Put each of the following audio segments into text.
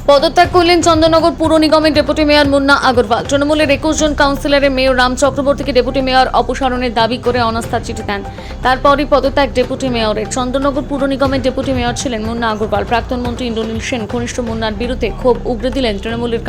পদত্যাগ করলেন চন্দননগর পুর নিগমের ডেপুটি মেয়র মুন্না আগরওয়াল। তৃণমূলের 21 জন কাউন্সিলরের মেয়র রাম চক্রবর্তীকে ডেপুটি মেয়র অপসারণের দাবি করে অনাস্থার চিঠি দেন। তারপরই পদত্যাগ ডেপুটি মেয়রের। চন্দননগর পুর নিগমের ডেপুটি মেয়র ছিলেন মুন্না আগরওয়াল। প্রাক্তন মন্ত্রী ইন্দ্রনীল সেন ঘনিষ্ঠ মুন্নার বিরুদ্ধে ক্ষোভ উগরে দিলেন তৃণমূলের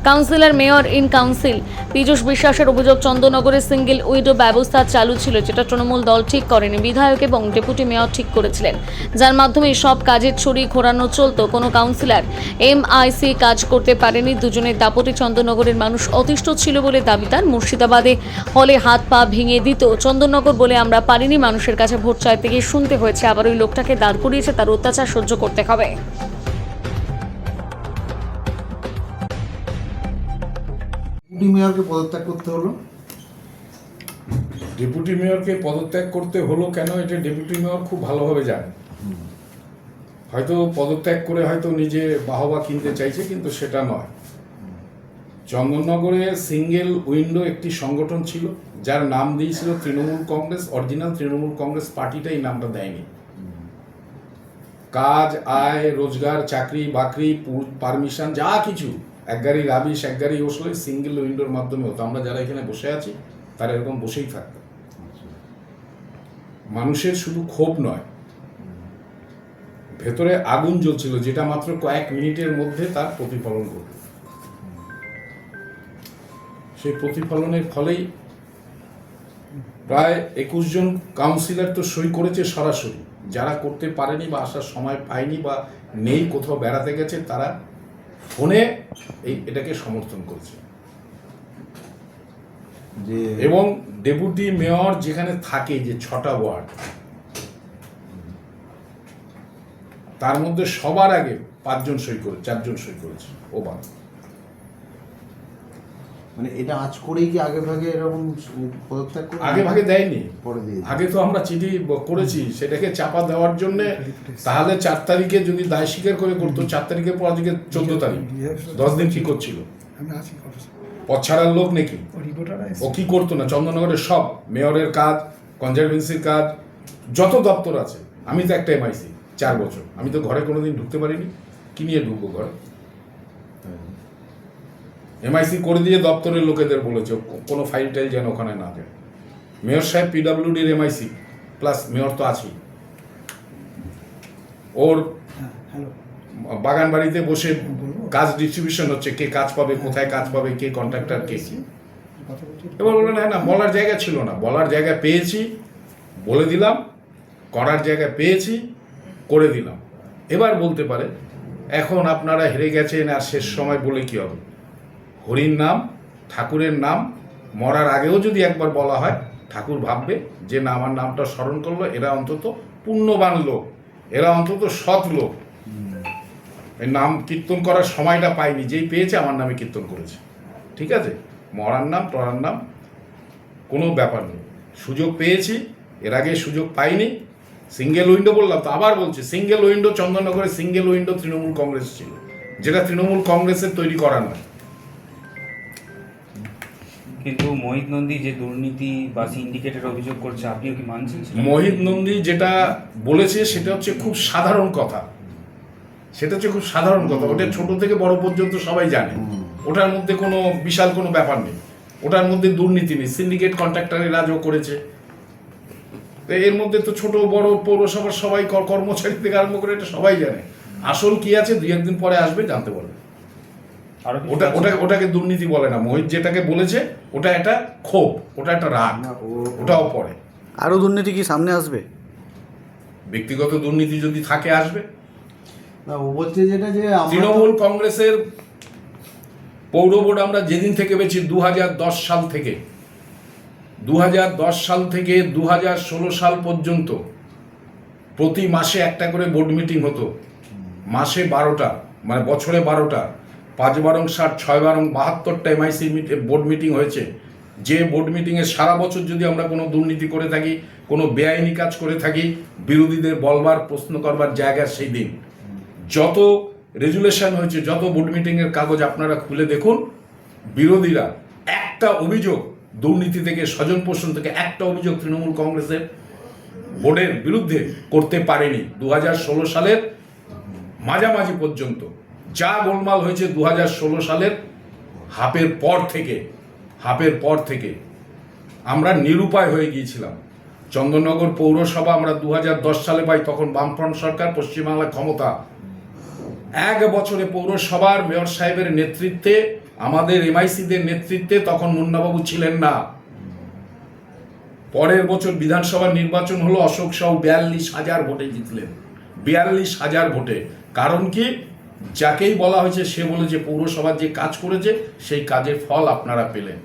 councillor mayor in council Piyush বিশ্বাসের অভিযোগ, চন্দননগরে সিঙ্গেল উইডো ব্যবস্থা চালু ছিল, যেটা তৃণমূল দল ঠিক করেনি, বিধায়ক এবং ডেপুটি মেয়র ঠিক করেছিলেন, যার মাধ্যমে সব কাজের ছড়ি ঘোরানো চলত। কোনো কাউন্সিলর এমআইসি কাজ করতে পারেনি। দুজনের দাপটে চন্দননগরের মানুষ অতিষ্ঠ ছিল বলে দাবি তার। মুর্শিদাবাদে হলে হাত পা ভেঙে দিত, চন্দননগর বলে আমরা পারিনি। মানুষের কাছে ভোট চাইতে গিয়ে শুনতে হয়েছে আবার ওই লোকটাকে দাঁড় করিয়েছে, তার অত্যাচার সহ্য করতে হবে। ডেপুটি মেয়রকে পদত্যাগ করতে হলো। ডেপুটি মেয়রকে পদত্যাগ করতে হলো কেন, এটা ডেপুটি মেয়র খুব ভালোভাবে জানে। হয়তো পদত্যাগ করে হয়তো নিজে বাহবা কিনতে চাইছে, কিন্তু সেটা নয়। চন্দননগরে সিঙ্গেল উইন্ডো একটি সংগঠন ছিল, যার নাম দিয়েছিল তৃণমূল কংগ্রেস। অরিজিনাল তৃণমূল কংগ্রেস পার্টিটাই নামটা দেয়নি। কাজ, আয়, রোজগার, চাকরি বাকরি, পারমিশন, যা কিছু এক গাড়ি রাবিশ, এক গাড়ি ওসলে সিঙ্গেল উইন্ডোর মাধ্যমে হতো। আমরা যারা এখানে বসে আছি তারা এরকম বসেই থাকতো। মানুষের শুধু ক্ষোভ নয়, ভেতরে আগুন জ্বলছিল, যেটা মাত্র কয়েক মিনিটের মধ্যে তার প্রতিফলন ঘটল। সেই প্রতিফলনের ফলেই প্রায় 21 জন কাউন্সিলর তো সই করেছে সরাসরি। যারা করতে পারেনি বা আসার সময় পায়নি বা নেই, কোথাও বেড়াতে গেছে, তারা ফোনে এটাকে সমর্থন করেছে। এবং ডেপুটি মেয়র যেখানে থাকে, যে 6টা ওয়ার্ড, তার মধ্যে সবার আগে 4 জন সই করেছে। ওবার মানে এটা আজ করেই কি আগে ভাগে এরকম পদত্যাগ করে? আগে ভাগে দেয়নি, পরে দিয়ে আগে তো আমরা চিঠি করেছি সেটাকে চাপা দেওয়ার জন্য। তাহলে 4 তারিখে যদি দায় স্বীকার করে করতো, 4 তারিখের পর আজকে 14 তারিখ, 10 দিন কি করছিল? পথ ছাড়ার লোক নাকি? ও কি করতো না? চন্দননগরের সব মেয়রের কাজ, কনজারভেন্সির কাজ, যত দপ্তর আছে। আমি তো একটা এমআইসি 4 বছর, আমি তো ঘরে কোনোদিন ঢুকতে পারিনি। কি নিয়ে ঢুকবো ঘরে? এমআইসি করে দিয়ে দপ্তরের লোকেদের বলেছে কোনো ফাইল টাইল যেন ওখানে না যায়। মেয়র সাহেব পিডাব্লিউডির এমআইসি প্লাস মেয়র তো আছেই। ওর বাগান বাড়িতে বসে কাজ ডিস্ট্রিবিউশন হচ্ছে, কে কাজ পাবে, কোথায় কাজ পাবে, কে কন্ট্রাক্টর, কে কি। এবার বললেন হ্যাঁ না, বলার জায়গা ছিল না। বলার জায়গা পেয়েছি, বলে দিলাম। করার জায়গা পেয়েছি, করে দিলাম। এবার বলতে পারে এখন আপনারা হেরে গেছেন, আর শেষ সময় বলে কি হবে? হরির নাম, ঠাকুরের নাম মরার আগেও যদি একবার বলা হয়, ঠাকুর ভাববে যে না, আমার নামটা স্মরণ করলো, এরা অন্তত পুণ্যবান লোক, এরা অন্তত সৎ লোক। এই নাম কীর্তন করার সময়টা পায়নি, যেই পেয়েছে আমার নামে কীর্তন করেছে। ঠিক আছে, মরার নাম টরার নাম কোনো ব্যাপার নেই। সুযোগ পেয়েছি, এর আগে সুযোগ পাইনি। সিঙ্গেল উইন্ডো বললাম তো, আবার বলছি, সিঙ্গেল উইন্ডো চন্দননগরে সিঙ্গেল উইন্ডো তৃণমূল কংগ্রেস ছিল, যেটা তৃণমূল কংগ্রেসের তৈরি করা নয়। কিন্তু মোহিত নন্দী যে দুর্নীতি বা সিন্ডিকেটের অভিযোগ করছে, আপনিও কি মানছেন? মোহিত নন্দী যেটা বলেছে সেটা হচ্ছে খুব সাধারণ কথা। ওটা ছোট থেকে বড় পর্যন্ত সবাই জানে। ওটার মধ্যে কোনো বিশাল কোনো ব্যাপার নেই, ওটার মধ্যে দুর্নীতি নেই। সিন্ডিকেট কন্ট্রাক্টরের রাজও করেছে। এর মধ্যে তো ছোট বড় পৌরসভার সবাই, কর্মচারী থেকে আরম্ভ করে, এটা সবাই জানে। আসল কি আছে 2-1 দিন পরে আসবে, জানতে পারবে। ওটাকে দুর্নীতি বলে না। মোহিত যেটাকে বলেছে ওটা একটা ক্ষোভ, ওটা একটা রাগ, ওটাও পড়ে। আরো দুর্নীতি কি সামনে আসবে? ব্যক্তিগত দুর্নীতি যদি থাকে আসবে। না, ও বলছে যেটা যে তৃণমূল কংগ্রেসের পৌর বোর্ড আমরা যেদিন থেকে পেয়েছি 2010 সাল থেকে 2016 সাল পর্যন্ত প্রতি মাসে একটা করে বোর্ড মিটিং হতো। মাসে 12টা, মানে বছরে 12টা, 5-12-60, 6-72টা এমআইসি বোর্ড মিটিং হয়েছে। যে বোর্ড মিটিংয়ে সারা বছর যদি আমরা কোনো দুর্নীতি করে থাকি, কোনো বেআইনি কাজ করে থাকি, বিরোধীদের বলবার, প্রশ্ন করবার জায়গা সেই দিন। যত রেজুলেশন হয়েছে, যত বোর্ড মিটিংয়ের কাগজ আপনারা খুলে দেখুন, বিরোধীরা একটা অভিযোগ দুর্নীতি থেকে, স্বজন পোষণ থেকে একটা অভিযোগ তৃণমূল কংগ্রেসের বোর্ডের বিরুদ্ধে করতে পারেনি। 2016 সালের মাঝামাঝি পর্যন্ত যা গোলমাল হয়েছে 2016 সালের হাফের পর থেকে আমরা নিরুপায় হয়ে গিয়েছিলাম। চন্দননগর পৌরসভা আমরা 2010 সালে পাই, তখন বামফ্রন্ট সরকার, পশ্চিমবাংলার ক্ষমতা। 1 বছরে পৌরসভার মেয়র সাহেবের নেতৃত্বে, আমাদের এমআইসিদের নেতৃত্বে, তখন মুন্নাবাবু ছিলেন না। পরের বছর বিধানসভা নির্বাচন হলো, অশোক সাহু 42,000 ভোটে জিতলেন। 42,000 ভোটে। কারণ কি? যাকেই বলা হয়েছে সে বলেছে পৌরসভা যে কাজ করেছে সেই কাজের ফল আপনারা পেলেন।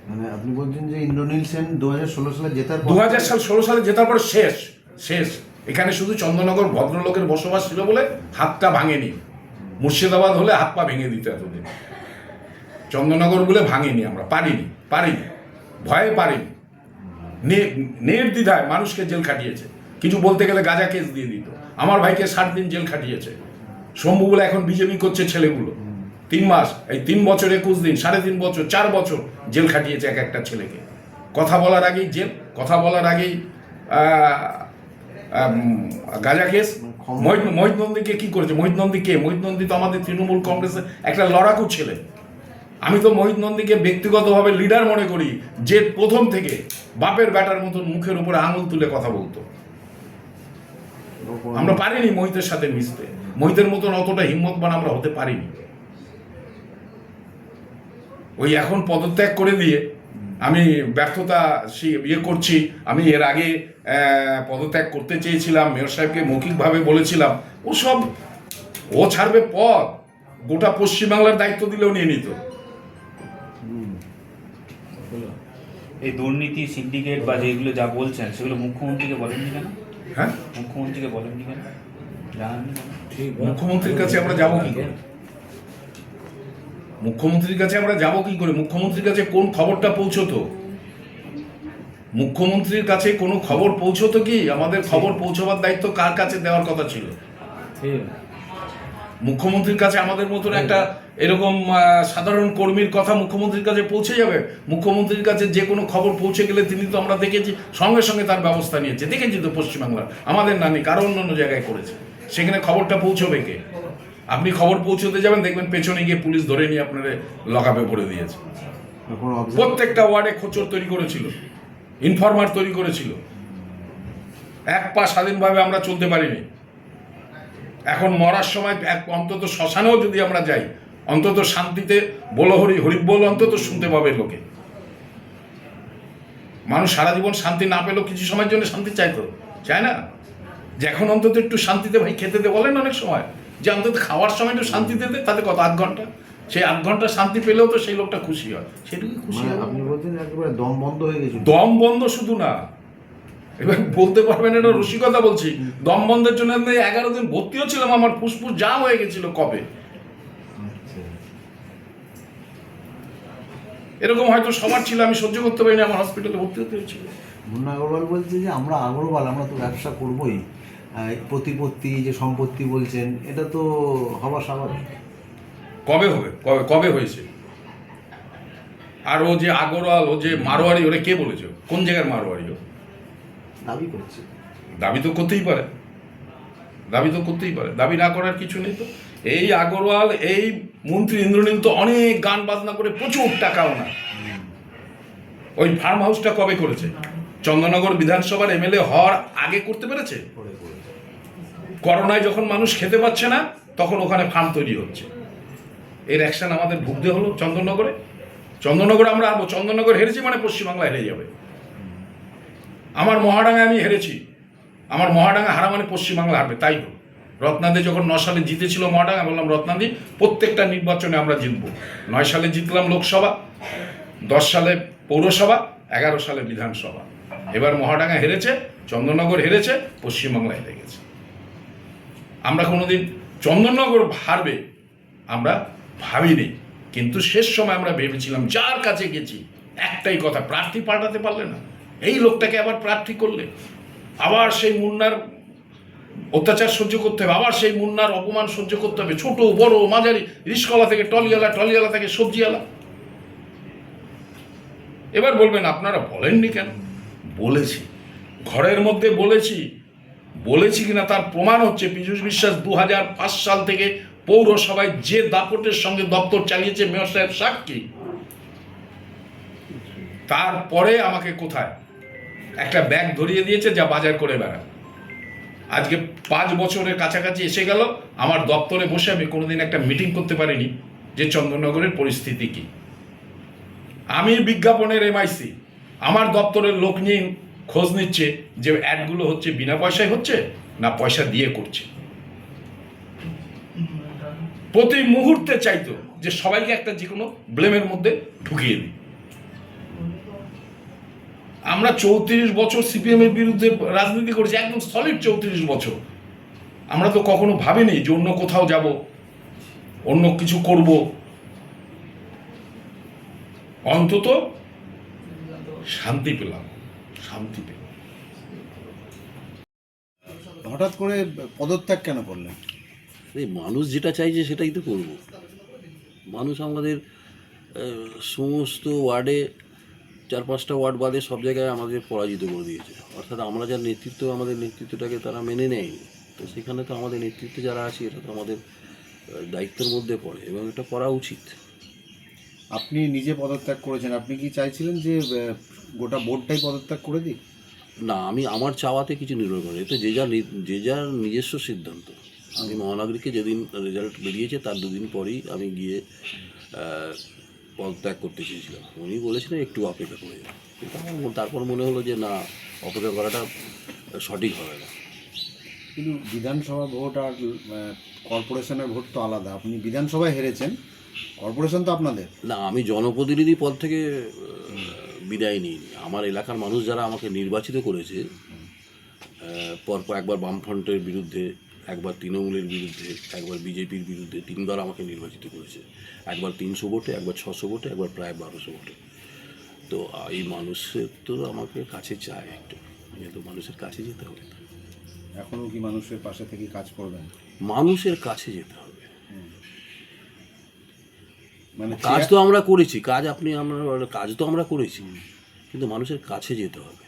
মানে আপনি বলছেন যে ইন্দ্রনীল সেন 2016 সালে জেতার পর 2016 সালে জেতার পর শেষ। এখানে শুধু চন্দননগর ভদ্রলোকের বসবাস ছিল বলে হাতটা ভাঙেনি। মুর্শিদাবাদ হলে হাত পা ভেঙে দিতে এতদিন। চন্দননগর বলে ভাঙেনি, আমরা পারিনি, ভয়ে পারিনি। নির্দ্বিধায় মানুষকে জেল খাটিয়েছে। কিছু বলতে গেলে গাঁজা কেস দিয়ে দিত। আমার ভাইকে 60 দিন জেল খাটিয়েছে। শম্ভু বলে এখন বিজেপি করছে ছেলেগুলো। 3 মাস, এই 3 বছর 21 দিন, 3.5 বছর, 4 বছর জেল খাটিয়েছে এক একটা ছেলেকে। কথা বলার আগেই জেল, কথা বলার আগেই গাঁজা কেস। মোহিত নন্দীকে কি করেছে? মোহিত নন্দী কে? মোহিত নন্দী তো আমাদের তৃণমূল কংগ্রেসের একটা লড়াকু ছেলে। আমি তো মোহিত নন্দীকে ব্যক্তিগতভাবে লিডার মনে করি, যে প্রথম থেকে বাপের ব্যাটার মতন মুখের উপরে আঙুল তুলে কথা বলতো। আমরা পারিনি মোহিতের সাথে মিশতে। মোহিতের মতন অতটা হিম্মতবান আমরা হতে পারিনি। ওই এখন পদত্যাগ করে দিয়ে আমি ব্যর্থতা করছি। আমি এর আগে পদত্যাগ করতে চেয়েছিলাম, মেয়র সাহেবকে মৌখিকভাবে বলেছিলাম। ও ছাড়বে পদ, গোটা পশ্চিমবাংলার দায়িত্ব দিলেও নিয়ে নিত। এই দুর্নীতি, সিন্ডিকেট বা যেগুলো যা বলছেন সেগুলো মুখ্যমন্ত্রীকে বলেননি কেন? হ্যাঁ, মুখ্যমন্ত্রীকে বলেননি কেন? জানাননি কেন? মুখ্যমন্ত্রীর কাছে আমরা যাবো কি করে? মুখ্যমন্ত্রীর কাছে আমরা যাবো কি করে? মুখ্যমন্ত্রীর কাছে কোন খবরটা পৌঁছতো? মুখ্যমন্ত্রীর কাছে কোনো খবর পৌঁছতো কি? আমাদের খবর পৌঁছবার দায়িত্ব কার কাছে দেওয়ার কথা ছিল? মুখ্যমন্ত্রীর কাছে আমাদের মতন একটা এরকম সাধারণ কর্মীর কথা মুখ্যমন্ত্রীর কাছে পৌঁছে যাবে? মুখ্যমন্ত্রীর কাছে যে কোনো খবর পৌঁছে গেলে তিনি তো, আমরা দেখেছি, সঙ্গে সঙ্গে তার ব্যবস্থা নিয়েছে। দেখেছি তো পশ্চিমবাংলার, আমাদের নানি কারো অন্য জায়গায় করেছে। সেখানে খবরটা পৌঁছবে কে? আপনি খবর পৌঁছতে যাবেন, দেখবেন পেছনে গিয়ে পুলিশ ধরে নিয়ে আপনার লকআপে ভরে দিয়েছে। প্রত্যেকটা ওয়ার্ডে খোঁচর তৈরি করেছিল, ইনফরমার তৈরি করেছিল। এক পা স্বাধীনভাবে আমরা চলতে পারিনি। এখন মরার সময় অন্তত শ্মশানেও যদি আমরা যাই, অন্তত শান্তিতে বলো হরিবোল অন্তত শুনতে পাবে লোকে। মানুষ সারা জীবন শান্তি না পেলেও কিছু সময়ের জন্য শান্তি চায় না? যে এখন অন্তত একটু শান্তিতে ভাই খেতে দে, বলেন অনেক সময়, যে অন্তত খাওয়ার সময় একটু শান্তিতে দে। তাতে কত 8 ঘন্টা, সেই 8 ঘন্টা শান্তি পেলেও তো সেই লোকটা খুশি হয়। সেটুকু খুশি হয়। আপনি বলছেন একেবারে দম বন্ধ হয়ে গেছে। দম বন্ধ শুধু না, এবার বলতে পারবেন, এটা রসিকতা বলছি, দম বন্ধের জন্য 11 দিন ভর্তিও ছিলাম। আমার ফুসফুস জাম হয়ে গেছিল কবে। এরকম হয়তো সবার ছিল, আমি সহ্য করতে পারিনি, আমার হসপিটালে ভর্তি হতে হয়েছিল। মুন্না আগরওয়াল বলছে যে আমরা তো ব্যবসা করবোই, প্রতিপত্তি যে সম্পত্তি বলছেন, এটা তো হওয়া স্বাভাবিক। কবে হবে? কবে হয়েছে? আর ও যে আগরওয়াল, ও যে মারোয়ারি, ওরে কে বলেছে? কোন জায়গার মারোয়ারি? ও দাবি করছে। দাবি তো করতেই পারে, দাবি না করার কিছু নেই তো। এই আগরওয়াল, এই মন্ত্রী ইন্দ্রনীল তো অনেক গান বাজনা করে প্রচুর টাকা ওনার। ওই ফার্ম হাউসটা কবে করেছে? চন্দননগর বিধানসভার এমএলএ হওয়ার আগে করতে পেরেছে? করোনায় যখন মানুষ খেতে পাচ্ছে না, তখন ওখানে ফার্ম তৈরি হচ্ছে। এর অ্যাকশন আমাদের ভুগতে হলো চন্দননগরে। আমরা চন্দননগর হেরেছি মানে পশ্চিমবাংলা হেরে যাবে। আমার মহাডাঙ্গায় আমি হেরেছি, আমার মহাডাঙ্গা হারা মানে পশ্চিমবাংলা হারবে, তাই হোক। রত্নাদি যখন 9 সালে জিতেছিল মহাডাঙ্গা, বললাম রত্নাদি প্রত্যেকটা নির্বাচনে আমরা জিতবো। 9 সালে জিতলাম লোকসভা, 10 সালে পৌরসভা, 11 সালে বিধানসভা। এবার মহাডাঙ্গা হেরেছে, চন্দননগর হেরেছে, পশ্চিমবাংলা হেরে গেছে। আমরা কোনোদিন চন্দননগর হারবে আমরা ভাবিনি, কিন্তু শেষ সময় আমরা ভেবেছিলাম। যার কাছে গেছি একটাই কথা, প্রার্থী পাল্টাতে পারলে না, এই লোকটাকে আবার প্রার্থী করলে আবার সেই মুন্নার অত্যাচার সহ্য করতে হবে, আবার সেই মুন্নার অপমান সহ্য করতে হবে। ছোট বড় মাঝারি, রিস্কওয়ালা থেকে টলিওয়ালা থেকে সবজিওয়ালা। এবার বলবেন আপনারা বলেননি কেন? বলেছি, ঘরের মধ্যে বলেছি, বলেছি কিনা তার প্রমাণ হচ্ছে পীযূষ বিশ্বাস 2005 সাল থেকে পৌরসভায় যে দাপটের সঙ্গে দপ্তর চালিয়েছে, মেয়র সাহেব সাক্ষী। তারপরে আমাকে কোথায় একটা ব্যাগ ধরিয়ে দিয়েছে, যা বাজার করে বেড়া। আজকে 5 বছরের কাছাকাছি এসে গেল, আমার দপ্তরে বসে আমি কোনোদিন একটা মিটিং করতে পারিনি যে চন্দননগরের পরিস্থিতি কি। আমি বিজ্ঞাপনের এমআইসি, আমার দপ্তরের লোক নিয়ে খোঁজ নিচ্ছে যে অ্যাডগুলো হচ্ছে বিনা পয়সায় হচ্ছে না পয়সা দিয়ে করছে। প্রতি মুহূর্তে চাইতো যে সবাইকে একটা যে কোনো ব্লেমের মধ্যে ঢুকিয়ে দিই। আমরা 34 বছর সিপিএম এর বিরুদ্ধে রাজনীতি করেছি, একদম সলিড 34 বছর। আমরা তো কখনো ভাবিনি যে অন্য কোথাও যাব, অন্য কিছু করব। অন্তত শান্তি পেলাম, শান্তি পেলাম। হঠাৎ করে পদত্যাগ কেন করলেন? এই মানুষ যেটা চাইছে সেটাই তো করব। মানুষ আমাদের সমস্ত ওয়ার্ডে 4-5টা ওয়ার্ড বাদে সব জায়গায় আমাদের পরাজিত করে দিয়েছে। অর্থাৎ আমরা যার নেতৃত্ব, আমাদের নেতৃত্বটাকে তারা মেনে নেয়নি। তো সেখানে তো আমাদের নেতৃত্বে যারা আছে, এটা তো আমাদের দায়িত্বের মধ্যে পড়ে এবং এটা করা উচিত। আপনি নিজে পদত্যাগ করেছেন, আপনি কি চাইছিলেন যে গোটা বোর্ডটাই পদত্যাগ করে দিই? না, আমি আমার চাওয়াতে কিছু নির্ভর করে, এতে যে যার নিজস্ব সিদ্ধান্ত। আমি মহানগরীকে যেদিন রেজাল্ট বেরিয়েছে তার 2 দিন পরেই আমি গিয়ে পদত্যাগ করতে চেয়েছিলাম। উনি বলেছিলেন একটু অপেক্ষা করে যান, কিন্তু আমার তারপর মনে হলো যে না, অপেক্ষা করাটা সঠিক হবে না। কিন্তু বিধানসভা ভোট আর কর্পোরেশনের ভোট তো আলাদা। আপনি বিধানসভায় হেরেছেন, কর্পোরেশন তো আপনাদের। না, আমি জনপ্রতিনিধি পদ থেকে বিদায় নিইনি। আমার এলাকার মানুষ যারা আমাকে নির্বাচিত করেছে, পরপর একবার বামফ্রন্টের বিরুদ্ধে, একবার তৃণমূলের বিরুদ্ধে, একবার বিজেপির বিরুদ্ধে 3বার আমাকে নির্বাচিত করেছে। একবার 300 ভোটে, একবার 600 ভোটে, একবার প্রায় 1200 ভোটে। তো এই মানুষের তো আমাকে কাছে চায় একটু, যেহেতু মানুষের কাছে যেতে হবে। এখনও কি মানুষের পাশে থেকে কাজ করবেন? মানুষের কাছে যেতে হবে। মানে কাজ তো আমরা করেছি, কাজ তো আমরা করেছি, কিন্তু মানুষের কাছে যেতে হবে।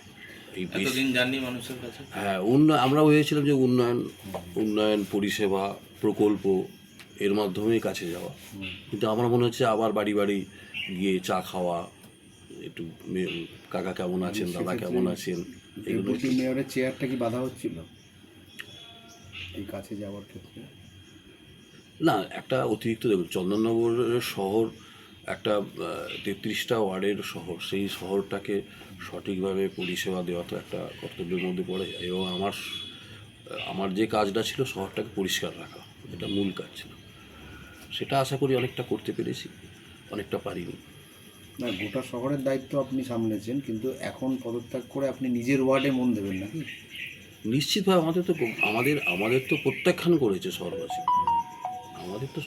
এই এতদিন জাননি মানুষের কাছে। হ্যাঁ, আমরা ভেবেছিলাম যে উন্নয়ন পরিষেবা প্রকল্প এর মাধ্যমেই কাছে যাওয়া, কিন্তু আমার মনে হচ্ছে আবার বাড়ি বাড়ি গিয়ে চা খাওয়া, একটু কাকা কেমন আছেন, দাদা কেমন আছেন, এগুলো। ডেপুটি মেয়রের চেয়ারটা কি বাধা হচ্ছিল এই কাছে যাওয়ার ক্ষেত্রে? না, একটা অতিরিক্ত, দেখুন, চন্দননগরের শহর একটা 33টা ওয়ার্ডের শহর। সেই শহরটাকে সঠিকভাবে পরিষেবা দেওয়া তো একটা কর্তব্যের মধ্যে পড়ে। এবং আমার যে কাজটা ছিল শহরটাকে পরিষ্কার রাখা, এটা মূল কাজ ছিল। সেটা আশা করি অনেকটা করতে পেরেছি, অনেকটা পারিনি। না, গোটা শহরের দায়িত্ব আপনি সামলেছেন, কিন্তু এখন পদত্যাগ করে আপনি নিজের ওয়ার্ডে মন দেবেন নাকি? নিশ্চিতভাবে আমাদের তো প্রত্যাখ্যান করেছে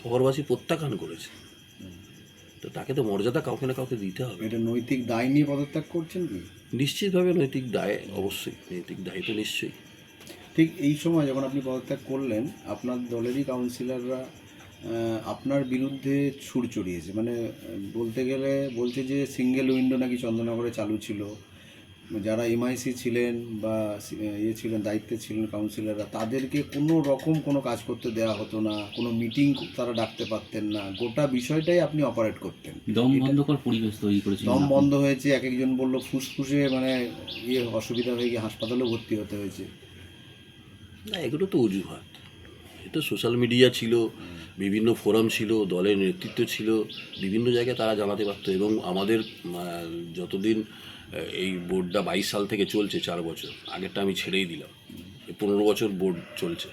শহরবাসী, প্রত্যাখ্যান করেছে। তো তাকে তো মর্যাদা কাউকে না কাউকে দিতে হবে। এটা নৈতিক দায় নিয়ে পদত্যাগ করছেন কি? নিশ্চিতভাবে নৈতিক দায়, অবশ্যই নৈতিক দায় তো নিশ্চয়ই। ঠিক এই সময় যখন আপনি পদত্যাগ করলেন, আপনার দলেরই কাউন্সিলররা আপনার বিরুদ্ধে সুর চড়িয়েছে। মানে বলতে গেলে বলছে যে সিঙ্গেল উইন্ডো নাকি চন্দননগরে চালু ছিল, যারা এমআইসি ছিলেন বা ছিলেন, দায়িত্বে ছিলেন কাউন্সিলররা, তাদেরকে কোনো রকম কোনো কাজ করতে দেওয়া হতো না, কোনো মিটিং তারা ডাকতে পারতেন না। গোটা বিষয়টাই আপনি অপারেট করতেন। দম বন্ধকর পরিবেশ তৈরি করেছিল। দম বন্ধ হয়েছে, এক একজন বললো ফুসফুসে মানে অসুবিধা হয়ে গিয়ে হাসপাতালেও ভর্তি হতে হয়েছে। না, এগুলো তো অজুহাত। এটা সোশ্যাল মিডিয়া ছিল, বিভিন্ন ফোরাম ছিল, দলের নেতৃত্ব ছিল, বিভিন্ন জায়গায় তারা জানাতে পারতো। এবং আমাদের যতদিন এই বোর্ডটা 22 সাল থেকে চলছে, 4 বছর, আগেরটা আমি ছেড়েই দিলাম, 15 বছর বোর্ড চলছে।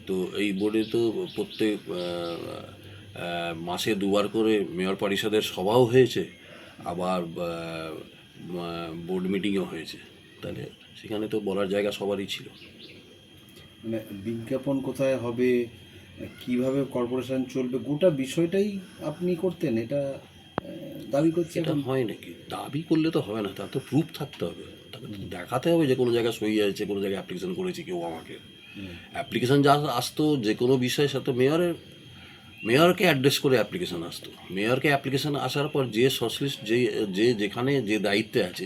তো এই বোর্ডে তো প্রত্যেক মাসে 2বার করে মেয়র পরিষদের সভাও হয়েছে, আবার বোর্ড মিটিংও হয়েছে। তাহলে সেখানে তো বলার জায়গা সবারই ছিল। মানে বিজ্ঞাপন কোথায় হবে, কিভাবে কর্পোরেশন চলবে, গোটা বিষয়টাই আপনি করতেন। এটা দাবি করছে এটা হয় নাকি? দাবি করলে তো হবে না, তার তো প্রুফ থাকতে হবে। তাকে তো দেখাতে হবে যে কোনো জায়গায় সই আছে, কোনো জায়গায় অ্যাপ্লিকেশন করেছে কেউ আমাকে। অ্যাপ্লিকেশন যা আসতো যে কোনো বিষয়ের সাথে মেয়রকে অ্যাড্রেস করে অ্যাপ্লিকেশন আসতো। মেয়রকে অ্যাপ্লিকেশন আসার পর যে সংশ্লিষ্ট যেখানে যে দায়িত্বে আছে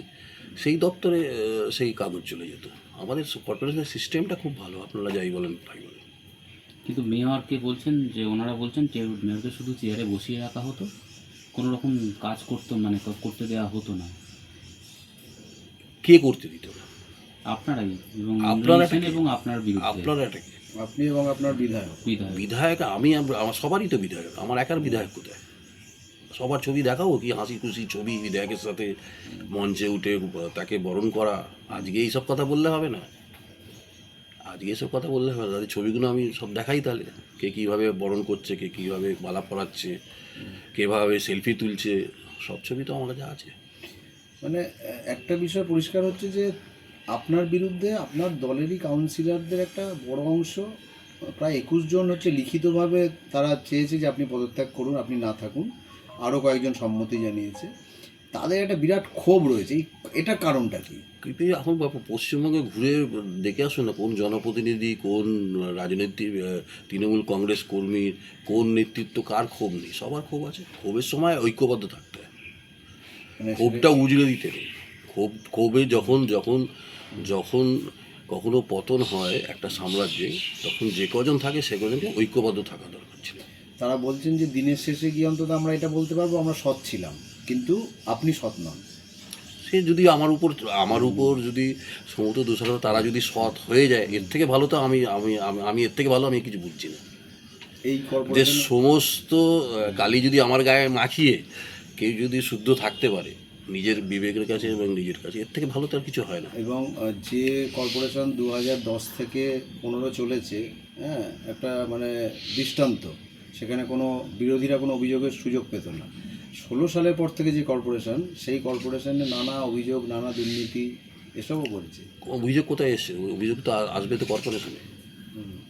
সেই দপ্তরে সেই কাগজ চলে যেত। আমাদের কর্পোরেশনের সিস্টেমটা খুব ভালো, আপনারা যাই বলেন তাই বলেন। কিন্তু মেয়রকে বলছেন যে ওনারা বলছেন যে মেয়রকে শুধু চেয়ারে বসিয়ে রাখা হতো, কোনো রকম কাজ করতে দেওয়া হতো না। কে করতে দিত না? আপনারাই এবং আপনারা ইন্দ্রনীল সেন কি? এবং আপনার বিরুদ্ধে আপনারা এটা কি? আপনি এবং আপনার বিধায়ক। বিধায়ক। বিধায়ক আমার সবারই তো বিধায়ক, আমার একার বিধায়ক কোথায়? সবার ছবি দেখাবো কি হাসি খুশি ছবি বিধায়কের সাথে মঞ্চে উঠে তাকে বরণ করা। আজকে এইসব কথা বললে হবে না, আজকে এসব কথা বললে হবে না। তাদের ছবিগুলো আমি সব দেখাই, তাহলে কে কীভাবে বরণ করছে, কে কীভাবে মালা পরাচ্ছে, কীভাবে সেলফি তুলছে, সব ছবি তো আমার কাছে আছে। মানে একটা বিষয় পরিষ্কার হচ্ছে যে আপনার বিরুদ্ধে আপনার দলেরই কাউন্সিলরদের একটা বড় অংশ, প্রায় 21 জন হচ্ছে লিখিতভাবে তারা চেয়েছে যে আপনি পদত্যাগ করুন, আপনি না থাকুন। আরও কয়েকজন সম্মতি জানিয়েছে। তাদের একটা বিরাট ক্ষোভ রয়েছে। এটা কারণটা কি? কিন্তু এখন পশ্চিমবঙ্গে ঘুরে দেখে আসুন না, কোন জনপ্রতিনিধি, কোন রাজনৈতিক তৃণমূল কংগ্রেস কর্মীর, কোন নেতৃত্ব কার ক্ষোভ নেই? সবার ক্ষোভ আছে। ক্ষোভের সময় ঐক্যবদ্ধ থাকতে হয়, মানে ক্ষোভটা উজড়ে দিতে নেই। ক্ষোভে যখন যখন যখন কখনো পতন হয় একটা সাম্রাজ্যে, তখন যে কজন থাকে সে কজনকে ঐক্যবদ্ধ থাকা দরকার ছিল। তারা বলছেন যে দিনের শেষে গিয়ে অন্তত আমরা এটা বলতে পারবো আমরা সৎ ছিলাম, কিন্তু আপনি সৎ নন। সে যদি আমার উপর যদি সমস্ত দোষারোপ তারা যদি সৎ হয়ে যায়, এর থেকে ভালো তো আমি আমি আমি আমি এর থেকে ভালো আমি কিছু বুঝছি না। এই যে কর্পোরেশন সমস্ত কালি যদি আমার গায়ে মাখিয়ে কেউ যদি শুদ্ধ থাকতে পারে নিজের বিবেকের কাছে এবং নিজের কাছে, এর থেকে ভালো তো আর কিছু হয় না। এবং যে কর্পোরেশন 2010 থেকে 15 চলেছে, হ্যাঁ, একটা মানে দৃষ্টান্ত। সেখানে কোনো বিরোধীরা কোনো অভিযোগের সুযোগ পেত না। 16 সালের পর থেকে যে কর্পোরেশন, সেই কর্পোরেশনে নানা অভিযোগ, নানা দুর্নীতি এসবও করেছে। অভিযোগ কোথায় এসছে? অভিযোগ তো আসবে তো কর্পোরেশনে।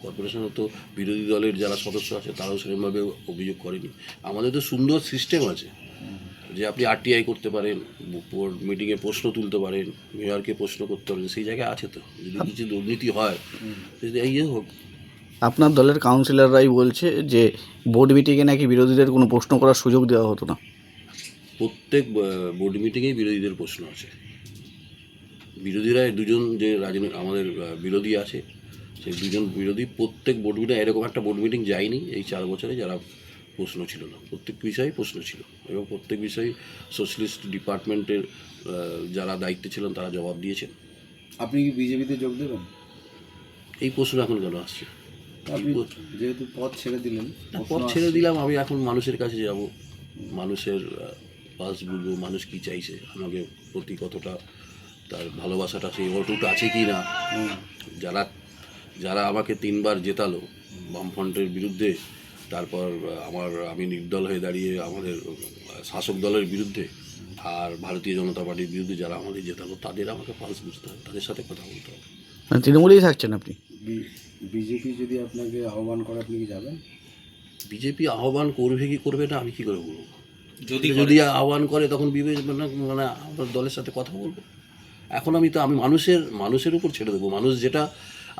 কর্পোরেশনে তো বিরোধী দলের যারা সদস্য আছে তারাও সেরকমভাবে অভিযোগ করেনি। আমাদের তো সুন্দর সিস্টেম আছে যে আপনি আরটিআই করতে পারেন, মিটিংয়ে প্রশ্ন তুলতে পারেন, মেয়রকে প্রশ্ন করতে পারেন, সেই জায়গায় আছে তো। যদি কিছু দুর্নীতি হয় যদি এই হোক। আপনার দলের কাউন্সিলররাই বলছে যে বোর্ড মিটিংয়ে নাকি বিরোধীদের কোনো প্রশ্ন করার সুযোগ দেওয়া হতো না। প্রত্যেক বোর্ড মিটিংয়েই বিরোধীদের প্রশ্ন আছে। বিরোধীরা দুজন যে আমাদের বিরোধী আছে, সেই দুজন বিরোধী প্রত্যেক বোর্ড মিটিং, এরকম একটা বোর্ড মিটিং যায়নি এই 4 বছরে যারা প্রশ্ন ছিল না। প্রত্যেক বিষয়ে প্রশ্ন ছিল এবং প্রত্যেক বিষয়ে সোশ্যালিস্ট ডিপার্টমেন্টের যারা দায়িত্বে ছিলেন তারা জবাব দিয়েছেন। আপনি কি বিজেপিতে যোগ দেবেন? এই প্রশ্ন এখন কেন আসছে? আপনি যেহেতু পদ ছেড়ে দিলেন, পথ ছেড়ে দিলাম, আমি এখন মানুষের কাছে যাব, মানুষের পাশ বুঝবো, মানুষ কি চাইছে, আমাকে প্রতি কতটা তার ভালোবাসাটা সেই অটুট আছে কি না। যারা যারা আমাকে 3 বার জেতালো বামফ্রন্টের বিরুদ্ধে, তারপর আমি নির্দল হয়ে দাঁড়িয়ে আমাদের শাসক দলের বিরুদ্ধে, আর ভারতীয় জনতা পার্টির বিরুদ্ধে যারা আমাদের জেতালো, তাদের আমাকে পালস বুঝতে হবে, তাদের সাথে কথা বলতে হবে। মানে তৃণমূলেই থাকছেন আপনি? বিজেপি যদি আপনাকে আহ্বান করে আপনি কি যাবেন? বিজেপি আহ্বান করবে কি করবে না আমি কি করে বলবো? যদি যদি আহ্বান করে তখন মানে আমার দলের সাথে কথা বলবো। এখন আমি মানুষের উপর ছেড়ে দেবো। মানুষ যেটা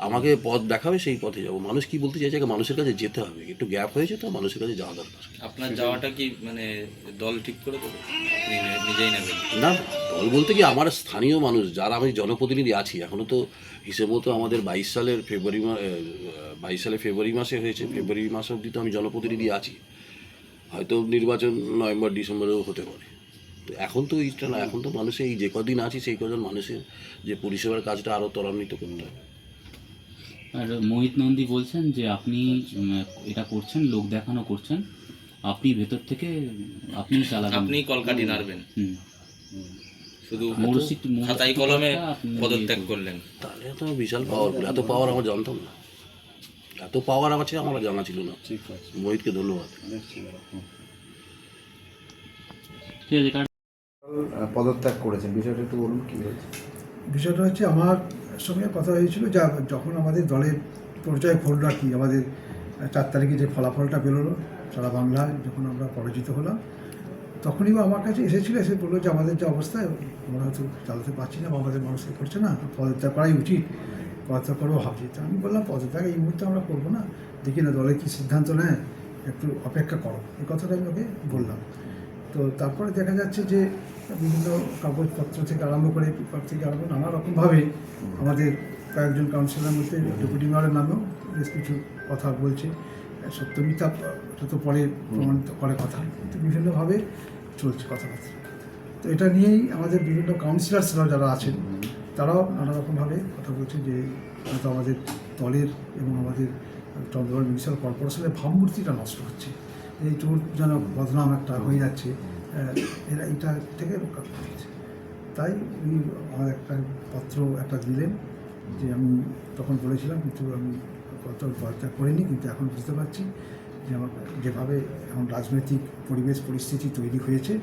আমাকে পথ দেখাবে সেই পথে যাব। মানুষ কি বলতে চাইছে আগে মানুষের কাছে যেতে হবে। একটু গ্যাপ হয়েছে তো মানুষের কাছে যাওয়া দরকার। আপনার যাওয়াটা কি মানে দল ঠিক করে দেবে, আপনি নিজেই নেবেন? না, দল বলতে কি আমার স্থানীয় মানুষ যারা আমি জনপ্রতিনিধি আছি, এখনও তো হিসেব মতো আমাদের 22 সালের ফেব্রুয়ারি মাসে হয়েছে। ফেব্রুয়ারি মাস অবধি তো আমি জনপ্রতিনিধি আছি। হয়তো নির্বাচন নভেম্বর ডিসেম্বরেও হতে পারে। তো এখন তো এইটা না, এখন তো মানুষের এই যে কদিন আছি সেই কজন মানুষের যে পরিষেবার কাজটা আরও ত্বরান্বিত করতে হবে। আর মোহিত নন্দী বলছেন যে আপনি এটা করছেন, লোক দেখানো করছেন, আপনি ভেতর থেকে আপনি চালাবেন, আপনি কলকাঠি নাড়বেন, শুধু মৌলিক খাতাই কলমে পদত্যাগ করলেন। তাহলে তো বিশাল পাওয়ার, এত পাওয়ার আমার জানতাম না, এত পাওয়ার আমার ছিল, আমার জানা ছিল না। ঠিক আছে, মোহিতকে ধন্যবাদ। ঠিক আছে। পদত্যাগ করেছেন, বিষয়টা একটু বলুন কী হয়েছে? বিষয়টা হচ্ছে আমার সঙ্গে কথা হয়েছিল যখন আমাদের দলের পর্যায়ে ফল রাখি, আমাদের 4 তারিখে যে ফলাফলটা বেরোলো সারা বাংলায়, যখন আমরা পরাজিত হলাম, তখনই আমার কাছে এসে বললো যে আমাদের যে অবস্থায় আমরা হয়তো চালাতে পারছি না বা আমাদের মানুষকে করছে না, পদত্যাগ করাই উচিত, পদত্যাগ করবো ভাবছি। তো আমি বললাম পদত্যাগ এই মুহূর্তে আমরা করবো না, দেখি না দলের কী সিদ্ধান্ত নেয়, একটু অপেক্ষা করো, এই কথাটা আমি ওকে বললাম। তো তারপরে দেখা যাচ্ছে যে বিভিন্ন কাগজপত্র থেকে আরম্ভ করে পেপার থেকে আরম্ভ নানা রকমভাবে আমাদের কয়েকজন কাউন্সিলরের মধ্যে ডেপুটি মেয়রের নামেও বেশ কিছু কথা বলছে। সত্য মিথ্যা এটা তো পরে প্রমাণিত করে কথা, কিন্তু বিভিন্নভাবে চলছে কথাবার্তা। তো এটা নিয়েই আমাদের বিভিন্ন কাউন্সিলার্সরা যারা আছেন তারাও নানা রকমভাবে কথা বলছে যে হয়তো আমাদের দলের এবং আমাদের চন্দ্রনগর মিউনিসিপ্যাল কর্পোরেশনের ভাবমূর্তিটা নষ্ট হচ্ছে, এই চোর যেন বদনাম একটা হয়ে যাচ্ছে, এরা এটা থেকে রক্ষা করছে। তাই উনি আমার একটা পত্র একটা দিলেন, যে আমি তখন বলেছিলাম কিন্তু আমি পদত্যাগ করিনি, কিন্তু এখন বুঝতে পারছি যে আমার যেভাবে এখন রাজনৈতিক পরিস্থিতি তৈরি হয়েছে,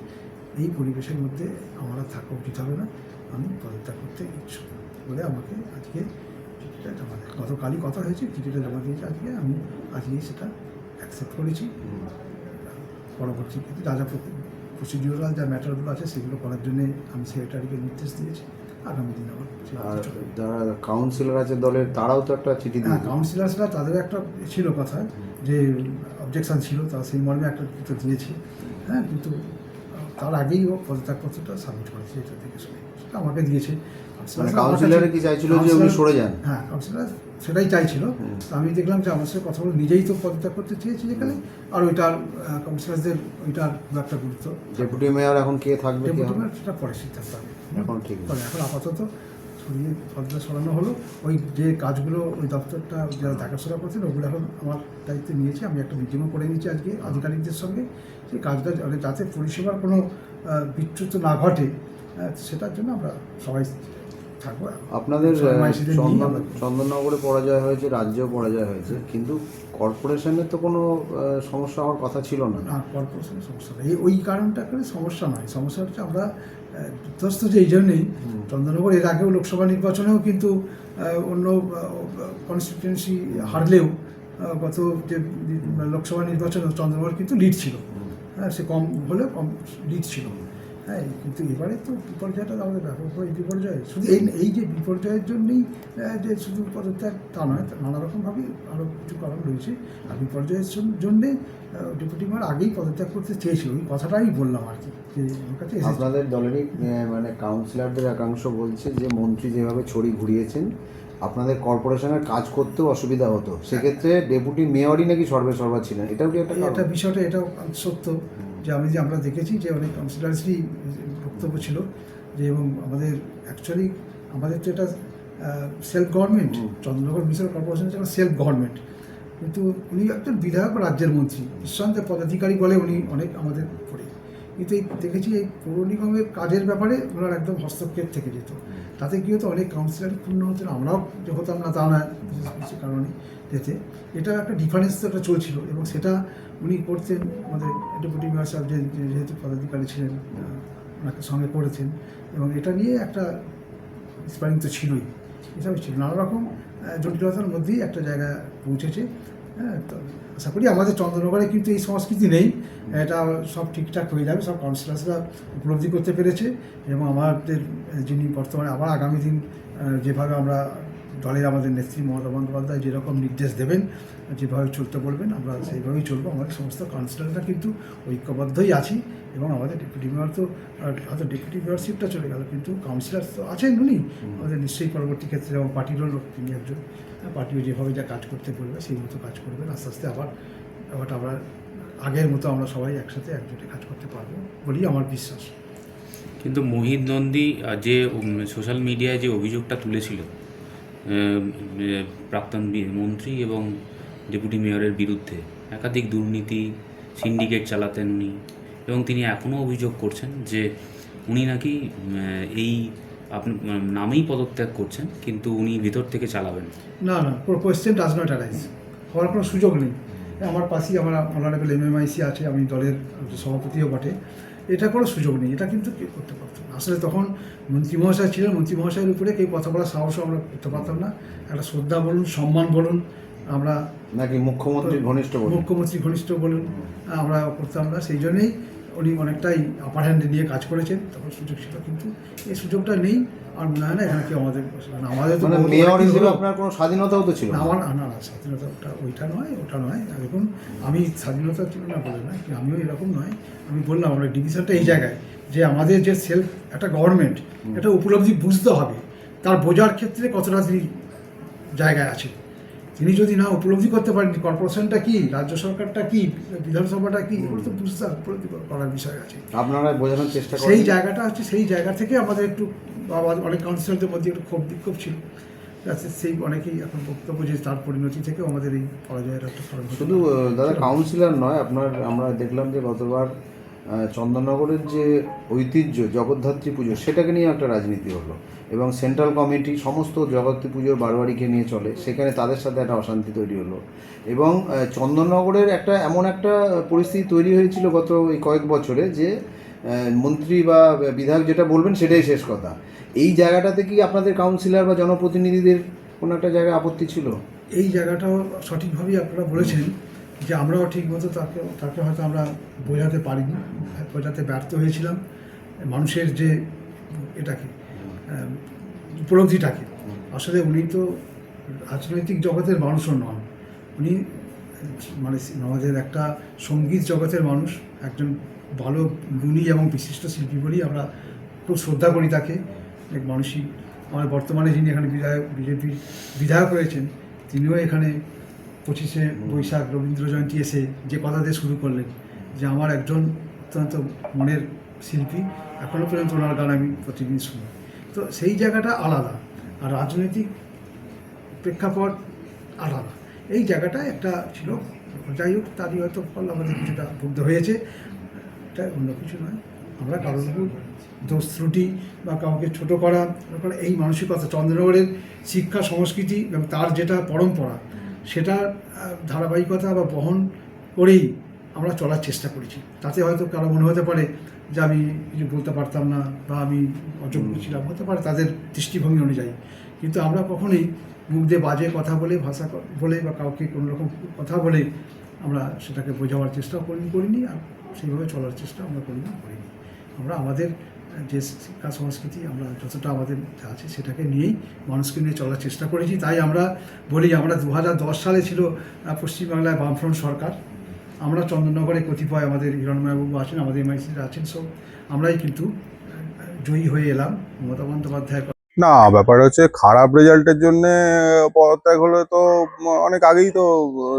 এই পরিবেশের মধ্যে আমার আর থাকা উচিত হবে না, আমি পদত্যাগ করতে ইচ্ছুক বলে আমাকে আজকে চিঠিটা জমা দেয়। গতকালই কথা হয়েছে, চিঠিটা জমা দিয়েছে আজকে, আমি আজকেই সেটা অ্যাকসেপ্ট করেছি। পরবর্তী ক্ষেত্রে যা যা প্রসিডিউরাল যা ম্যাটারগুলো আছে সেগুলো করার জন্য আমি সেক্রেটারিকে নির্দেশ দিয়েছি। আগামী দিন আমার আর যারা কাউন্সিলর আছে দলের তারাও তো একটা চিঠি হ্যাঁ, দিয়েছে। কাউন্সিলার্সরা তাদের একটা ছিল কথা, যে অবজেকশান ছিল, তারা সেই মর্মে একটা কিছু দিয়েছে। হ্যাঁ, কিন্তু তার আগেই ও পদত্যাগপত্রটা সাবমিট করেছে, এটা থেকে শুনে সেটা আমাকে দিয়েছে। মানে কাউন্সিলরে কি চাইছিল যে উনি সরে যান? হ্যাঁ, কাউন্সিলর সেটাই চাইছিল। তো আমি দেখলাম যে আমার সাথে কথা বলে নিজেই তো পদত্যাগ করতে চেয়েছি যেখানে, আর ওইটার কাউন্সিলারদের ওইটার খুব একটা গুরুত্ব। ডেপুটি মেয়র এখন কে থাকবে? ডেপুটি মেয়র সেটা পরে সিদ্ধান্ত হবে। এখন ঠিক আছে। এখন আপাতত সরিয়ে পদটা সরানো হলো। ওই যে কাজগুলো ওই দপ্তরটা যারা দেখাশোনা করছেন ওগুলো এখন আমার দায়িত্বে নিয়েছি। আমি একটা মিটিংও করে নিয়েছি আজকে আধিকারিকদের সঙ্গে, সেই কাজটা যাতে পরিষেবার কোনো বিচ্যুত না ঘটে, সেটার জন্য আমরা সবাই থাকবো। আপনাদের মাইসিদের নিয়ে আমরা- চন্দননগরে পরাজয় হয়েছে, রাজ্যেও পরাজয় হয়েছে, কিন্তু কর্পোরেশনের তো কোনো সমস্যা হওয়ার কথা ছিল না। না, কর্পোরেশনের সমস্যা নেই, ওই কারণটা করে সমস্যা নয়। সমস্যা হচ্ছে আমরা বিধ্বস্ত যে এই জন্যেই, চন্দননগর এর আগেও লোকসভা নির্বাচনেও কিন্তু অন্য কনস্টিটিউয়েন্সি হারলেও গত যে লোকসভা নির্বাচনে চন্দননগর কিন্তু লিড ছিল। হ্যাঁ, সে কম হলেও কম লিড ছিল। হ্যাঁ, কিন্তু এবারে তো বিপর্যয়টা আমাদের ব্যাপকভাবে বিপর্যয়। শুধু এই যে বিপর্যয়ের জন্যই যে শুধু পদত্যাগ তা নয়, নানা রকমভাবে আরও কিছু কারণ রয়েছে। আর বিপর্যয়ের জন্যে ডেপুটি মেয়র আগেই পদত্যাগ করতে চেয়েছিল, ওই কথাটাই বললাম আর কি, যে আমার কাছে এসেছে। আপনাদের দলেরই মানে কাউন্সিলরদের একাংশ বলছে যে মন্ত্রী যেভাবে ছড়ি ঘুরিয়েছেন আপনাদের কর্পোরেশনের কাজ করতেও অসুবিধা হতো, সেক্ষেত্রে ডেপুটি মেয়রই নাকি সর্বেসর্বা ছিলেন, এটাও কি একটা এটা বিষয়টা এটাও সত্য, যে আমরা দেখেছি যে অনেক কাউন্সিলার্সই বক্তব্য ছিল যে, এবং আমাদের অ্যাকচুয়ালি আমাদের তো এটা self government, Chandernagore municipal corporation হচ্ছে সেলফ গভর্নমেন্ট, কিন্তু উনি একজন বিধায়ক বা রাজ্যের মন্ত্রী, নিঃসন্দেহে পদাধিকারী বলে উনি অনেক আমাদের পড়ে, কিন্তু এই দেখেছি এই পৌর নিগমের কাজের ব্যাপারে ওনার একদম হস্তক্ষেপ থেকে যেত। তাতে কি হতো, অনেক কাউন্সিলারই পূর্ণ হতেন, আমরাও যে হতাম না তা নয়, কিছু কারণে যেতে। এটা একটা ডিফারেন্স তো একটা চলছিল, এবং সেটা উনি করতেন। আমাদের ডেপুটি মেয়র সাহেব যেহেতু পদাধিকারী ছিলেন, ওনাকে সঙ্গে করেছেন, এবং এটা নিয়ে একটা স্পারিং তো ছিলই, এসবই ছিল। নানা রকম জটিলতার মধ্যেই একটা জায়গায় পৌঁছেছে। হ্যাঁ, তো আশা করি আমাদের চন্দ্রনগরে কিন্তু এই সংস্কৃতি নেই, এটা সব ঠিকঠাক হয়ে যাবে, সব কাউন্সিলার্সরা উপলব্ধি করতে পেরেছে, এবং আমাদের যিনি বর্তমানে আবার আগামী দিন যেভাবে আমরা দলের আমাদের নেত্রী মমতা বন্দ্যোপাধ্যায় যেরকম নির্দেশ দেবেন, যেভাবে চলতে বলবেন, আমরা সেইভাবেই চলবো। আমাদের সমস্ত কাউন্সিলররা কিন্তু ঐক্যবদ্ধই আছি, এবং আমাদের ডেপুটি মেয়র তো হয়তো ডেপুটি মেয়রশিপটা চলে গেল, কিন্তু কাউন্সিলর তো আছেন উনি, আমাদের নিশ্চয়ই পরবর্তী ক্ষেত্রে এবং পার্টিরও লোক, তিনি একজন, পার্টিও যেভাবে যা কাজ করতে বলবে সেই মতো কাজ করবেন। আস্তে আস্তে আবার আমরা আগের মতো আমরা সবাই একসাথে একজোটে কাজ করতে পারবো বলেই আমার বিশ্বাস। কিন্তু মোহিত নন্দী যে সোশ্যাল মিডিয়ায় যে অভিযোগটা তুলেছিল প্রাক্তন মন্ত্রী এবং ডেপুটি মেয়রের বিরুদ্ধে, একাধিক দুর্নীতি সিন্ডিকেট চালাতেন উনি, এবং তিনি এখনও অভিযোগ করছেন যে উনি নাকি এই নামেই পদত্যাগ করছেন, কিন্তু উনি ভিতর থেকে চালাবেন। না, কোয়েশ্চেন ডাজ নট অ্যারাইজ, হওয়ার কোনো সুযোগ নেই। আমার পাশেই আমার অনারেবল MMIC আছে, আমি দলের সভাপতিও বটে, এটা কোনো সুযোগ নেই, এটা কিন্তু কেউ করতে পারত না। আসলে তখন মন্ত্রী মহাশয় ছিলেন, মন্ত্রী মহাশয়ের উপরে কেউ কথা বলার সাহসও আমরা করতে পারতাম না। একটা শ্রদ্ধা বলুন, সম্মান বলুন, আমরা নাকি মুখ্যমন্ত্রী ঘনিষ্ঠ বলুন, আমরা করতাম না। সেই জন্যেই উনি অনেকটাই আপার হ্যান্ডে নিয়ে কাজ করেছেন, তখন সুযোগ ছিল, কিন্তু এই সুযোগটা নেই। আর মনে হয় না এখানে কেউ আমাদের তো মেয়র হিসেবে আপনার কোনো স্বাধীনতাও তো ছিল না। না, স্বাধীনতা ওটা নয়। দেখুন, আমি স্বাধীনতা ছিল না বলে নয়, আমিও এরকম নয়। আমি বললাম আমরা ডিভিশনটা এই জায়গায়, যে আমাদের যে সেলফ একটা গভর্নমেন্ট, এটা উপলব্ধি বুঝতে হবে, তার বোঝার ক্ষেত্রে কতটা তিনি জায়গায় আছে। তিনি যদি না উপলব্ধি করতে পারেন কর্পোরেশনটা কি, রাজ্য সরকারটা কি, বিধানসভাটা কি, এগুলো তো বুঝতে উপলব্ধি করার বিষয় আছে। আপনারা বোঝানোর চেষ্টা করেন? সেই জায়গাটা হচ্ছে, সেই জায়গা থেকে আমাদের একটু অনেক কাউন্সিলরদের মধ্যে একটু ক্ষোভ বিক্ষোভ ছিল। যাতে সেই অনেকেই এখন বক্তব্য যে তার পরিণতি থেকেও আমাদের এই পরাজয়ের একটা কারণ হতে শুধু পারে। দাদা কাউন্সিলর নয়, আমরা দেখলাম যে গতবার চন্দননগরের যে ঐতিহ্য জগদ্ধাত্রী পুজো, সেটাকে নিয়ে একটা রাজনীতি হলো, এবং সেন্ট্রাল কমিটি সমস্ত জগদ্ধাত্রী পুজোর বারোয়ারিকে নিয়ে চলে, সেখানে তাদের সাথে একটা অশান্তি তৈরি হলো, এবং চন্দননগরের এমন একটা পরিস্থিতি তৈরি হয়েছিল গত এই কয়েক বছরে যে মন্ত্রী বা বিধায়ক যেটা বলবেন সেটাই শেষ কথা। এই জায়গাটাতে কি আপনাদের কাউন্সিলর বা জনপ্রতিনিধিদের কোনো একটা জায়গায় আপত্তি ছিল? এই জায়গাটাও সঠিকভাবেই আপনারা বলেছেন যে আমরাও ঠিকমতো তাকে হয়তো আমরা বোঝাতে পারিনি, বোঝাতে ব্যর্থ হয়েছিলাম মানুষের যে এটাকে উপলব্ধিটাকে। আসলে উনি তো রাজনৈতিক জগতের মানুষও নন, উনি মানে আমাদের একটা সঙ্গীত জগতের মানুষ, একজন ভালো গুণী এবং বিশিষ্ট শিল্পী বলেই আমরা খুব শ্রদ্ধা করি তাকে। এক মানুষই আমার বর্তমানে যিনি এখানে বিজেপির বিধায়ক হয়েছেন, তিনিও এখানে 25শে বৈশাখ রবীন্দ্র জয়ন্তী এসে যে কথা দিয়ে শুরু করলেন যে আমার একজন অত্যন্ত মনের শিল্পী, এখনও পর্যন্ত ওনার গান আমি প্রতিদিন শুনি। তো সেই জায়গাটা আলাদা, আর রাজনৈতিক প্রেক্ষাপট আলাদা। এই জায়গাটা একটা ছিল, যাই হোক তারই হয়তো ফল আমাদের কিছুটা ভুগতে হয়েছে, এটা অন্য কিছু নয়। আমরা কারোর উপর দোষ ত্রুটি বা কাউকে ছোটো করা এই মানসিকতা, চন্দ্রনগরের শিক্ষা সংস্কৃতি এবং তার যেটা পরম্পরা, সেটার ধারাবাহিকতা বা বহন করেই আমরা চলার চেষ্টা করেছি। তাতে হয়তো কারো মনে হতে পারে যে আমি কিছু বলতে পারতাম না বা আমি অযোগ্য ছিলাম, হতে পারে তাদের দৃষ্টিভঙ্গি অনুযায়ী, কিন্তু আমরা কখনোই মুখ দিয়ে বাজে কথা বলে, ভাষা বলে বা কাউকে কোনো রকম কথা বলে আমরা সেটাকে বোঝাবার চেষ্টাও করিনি, আর সেইভাবে চলার চেষ্টা আমরা করিনি। আমরা আমাদের যে শিক্ষা সংস্কৃতি আমরা যতটা আমাদের আছে সেটাকে নিয়েই মানুষকে নিয়ে চলার চেষ্টা করেছি। তাই আমরা বলি, আমরা 2010 সালে ছিল পশ্চিমবাংলায় বামফ্রন্ট সরকার, আমরা চন্দননগরে কতিপয় আমাদের হিরণময়বাবু আছেন, আমাদের এমআইসিরা আছেন, সব আমরাই কিন্তু জয়ী হয়ে এলাম। মমতা বন্দ্যোপাধ্যায় না, ব্যাপার হচ্ছে খারাপ রেজাল্টের জন্য পদত্যাগ হলে তো অনেক আগেই তো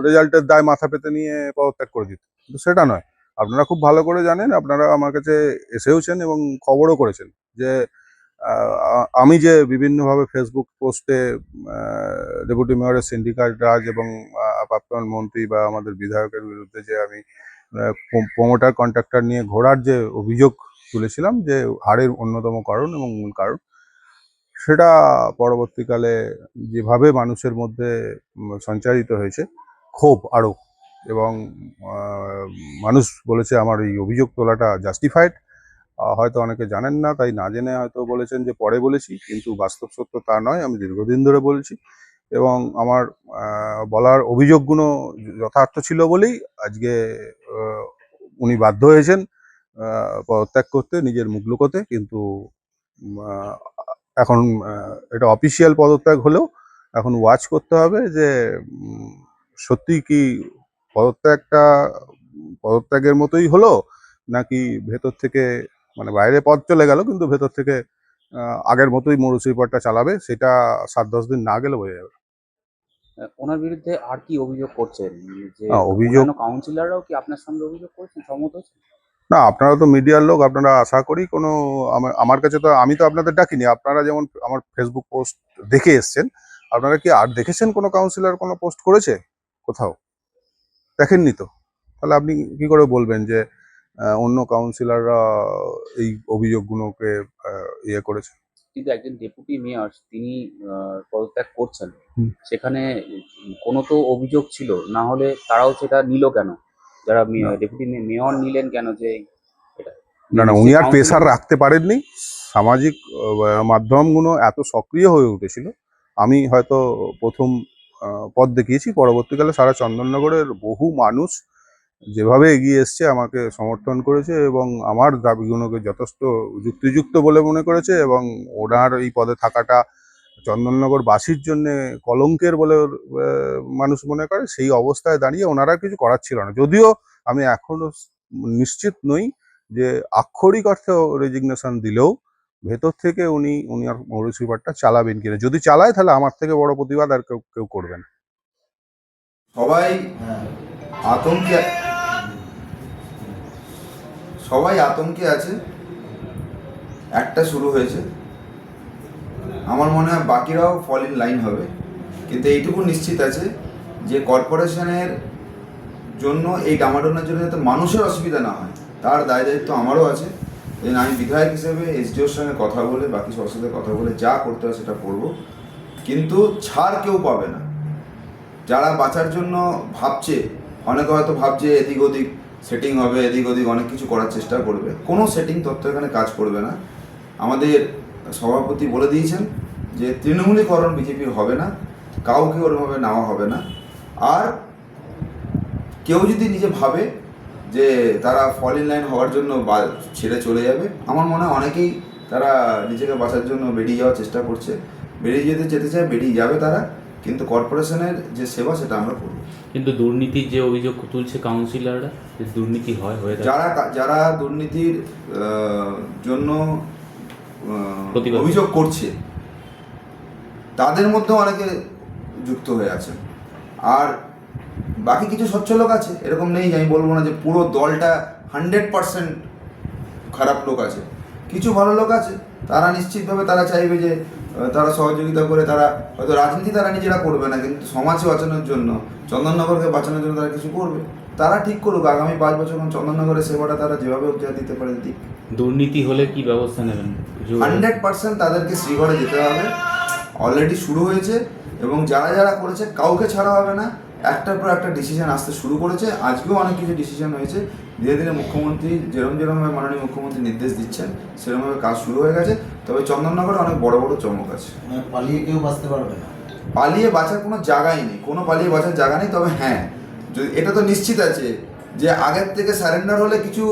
রেজাল্টের দায় মাথা পেতে নিয়ে পদত্যাগ করে দিত, কিন্তু সেটা নয়। আপনারা খুব ভালো করে জানেন, আপনারা আমার কাছে এসেওছেন এবং খবরও করেছেন যে আমি যে বিভিন্নভাবে ফেসবুক পোস্টে ডেপুটি মেয়রের সিন্ডিকেট রাজ এবং প্রাক্তন মন্ত্রী বা আমাদের বিধায়কের বিরুদ্ধে যে আমি প্রমোটার কন্ট্রাক্টর নিয়ে ঘোরার যে অভিযোগ তুলেছিলাম, যে হারের অন্যতম কারণ এবং মূল কারণ, সেটা পরবর্তীকালে যেভাবে মানুষের মধ্যে সঞ্চারিত হয়েছে ক্ষোভ আরও, এবং মানুষ বলেছে আমার এই অভিযোগ তোলাটা জাস্টিফাইড। হয়তো অনেকে জানেন না, তাই না জেনে হয়তো বলেছেন যে পরে বলেছি, কিন্তু বাস্তব সত্য তা নয়। আমি দীর্ঘদিন ধরে বলেছি এবং আমার বলার অভিযোগগুলো যথার্থ ছিল বলেই আজকে উনি বাধ্য হয়েছেন পদত্যাগ করতে, নিজের মুখ লুকোতে। কিন্তু এখন এটা অফিসিয়াল পদত্যাগ হলেও এখন ওয়াচ করতে হবে যে সত্যি কি পদত্যাগের মতোই হলো, নাকি ভেতর থেকে মানে বাইরে পদ চলে গেল কিন্তু ভেতর থেকে আগের মতোই মরুচিপটটা চালাবে, সেটা 7-10 দিন না গেলে বোঝা যাবে। ওনার বিরুদ্ধে আর কি অভিযোগ করছেন? যে অভিযোগ কাউন্সিলররাও কি আপনার সঙ্গে অভিযোগ করছেন, সম্মত হয়েছে? না, আপনারা তো মিডিয়ার লোক, আপনারা আশা করি কোনো আমার কাছে তো, আমি তো আপনাদের ডাকিনি। আপনারা যেমন আমার ফেসবুক পোস্ট দেখে এসছেন, আপনারা কি আর দেখেছেন কোনো কাউন্সিলর কোনো পোস্ট করেছে কোথাও? দেখেননি তো, তাহলে আপনি কি করে বলবেন যে অন্য কাউন্সিলররা এই অভিযোগগুলোকে ইয়ে করেছে? কিন্তু একজন ডেপুটি মেয়র তিনি পদত্যাগ করছেন, হুম। সেখানে কোনো তো অভিযোগ ছিল, না হলে তারাও সেটা নিল কেন? যারা ডেপুটি মেয়র নিলেন কেন? যে এটা না, উনি আর প্রেসার রাখতে পারেননি। সামাজিক মাধ্যমগুলো এত সক্রিয় হয়ে উঠেছিল, আমি হয়তো প্রথম পথ দেখিয়েছি, পরবর্তীকালে সারা চন্দননগরের বহু মানুষ যেভাবে এগিয়ে এসছে আমাকে সমর্থন করেছে এবং আমার দাবিগুলোকে যথেষ্ট যুক্তিযুক্ত বলে মনে করেছে, এবং ওনার এই পদে থাকাটা চন্দননগরবাসীর জন্য কলঙ্কের বলে মানুষ মনে করে। সেই অবস্থায় দাঁড়িয়ে ওনারা কিছু করার ছিল না, যদিও আমি এখনো নিশ্চিত নই যে আক্ষরিক অর্থে রেজিগনেশন দিলেও ভেতর থেকে উনি আর পৌরসভাটা চালাবেন কিনা, যদি চালায় তাহলে আমার থেকে বড় প্রতিবাদ আর কেউ কেউ করবেন। সবাই আতঙ্কে আছে। একটা শুরু হয়েছে, আমার মনে হয় বাকিরাও ফল ইন লাইন হবে, কিন্তু এইটুকু নিশ্চিত আছে যে কর্পোরেশনের জন্য এই ডামাডোনার জন্য যাতে মানুষের অসুবিধা না হয় তার দায় দায়িত্ব আমারও আছে। আমি বিধায়ক হিসেবে এসডিওর সঙ্গে কথা বলে, বাকি সবার সাথে কথা বলে যা করতে হয় সেটা করব, কিন্তু ছাড় কেউ পাবে না। যারা বাঁচার জন্য ভাবছে, অনেকে হয়তো ভাবছে এদিক ওদিক সেটিং হবে, এদিক ওদিক অনেক কিছু করার চেষ্টা করবে, কোনো সেটিং তত্ত্ব এখানে কাজ করবে না। আমাদের সভাপতি বলে দিয়েছেন যে তৃণমূলীকরণ বিজেপির হবে না, কাউকে ওরভাবে নেওয়া হবে না। আর কেউ যদি নিজে ভাবে যে তারা ফল ইন লাইন হওয়ার জন্য ছেড়ে চলে যাবে, আমার মনে হয় অনেকেই তারা নিজেকে বাঁচার জন্য বেরিয়ে যাওয়ার চেষ্টা করছে, বেরিয়ে যেতে চায়, বেরিয়ে যাবে তারা, কিন্তু কর্পোরেশনের যে সেবা সেটা আমরা করব। কিন্তু দুর্নীতির যে অভিযোগ তুলছে কাউন্সিলররা, যে দুর্নীতি হয়ে থাকে, যারা দুর্নীতির জন্য অভিযোগ করছে তাদের মধ্যে অনেকে যুক্ত হয়ে আছেন, আর বাকি কিছু স্বচ্ছ লোক আছে, এরকম নেই আমি বলবো না যে পুরো দলটা 100% খারাপ লোক আছে। কিছু ভালো লোক আছে, তারা নিশ্চিতভাবে তারা চাইবে যে তারা সহযোগিতা করে, তারা হয়তো রাজনীতি তারা নিজেরা করবে না, কিন্তু সমাজকে বাঁচানোর জন্য, চন্দননগরকে বাঁচানোর জন্য তারা কিছু করবে। তারা ঠিক করুক, আগামী 5 বছর চন্দননগরের সেবাটা তারা যেভাবে দিতে পারে দিক। দুর্নীতি হলে কি ব্যবস্থা নেবেন? 100% তাদেরকে শ্রীঘরে যেতে হবে, অলরেডি শুরু হয়েছে, এবং যারা যারা করেছে কাউকে ছাড়া হবে না। একটার পর একটা ডিসিশন আসতে শুরু করেছে, আজকেও অনেক কিছু ডিসিশন হয়েছে। ধীরে ধীরে মুখ্যমন্ত্রী যেরমভাবে মাননীয় মুখ্যমন্ত্রী নির্দেশ দিচ্ছেন সেরকমভাবে কাজ শুরু হয়ে গেছে। তবে চন্দননগরে অনেক বড় বড় চমক আছে। পালিয়ে কেউ বাঁচতে পারবে না, পালিয়ে বাঁচার কোনো জায়গাই নেই, কোনো পালিয়ে বাঁচার জায়গা নেই। তবে হ্যাঁ, যদি এটা তো নিশ্চিত আছে যে আগের থেকে সারেন্ডার হলে কিছু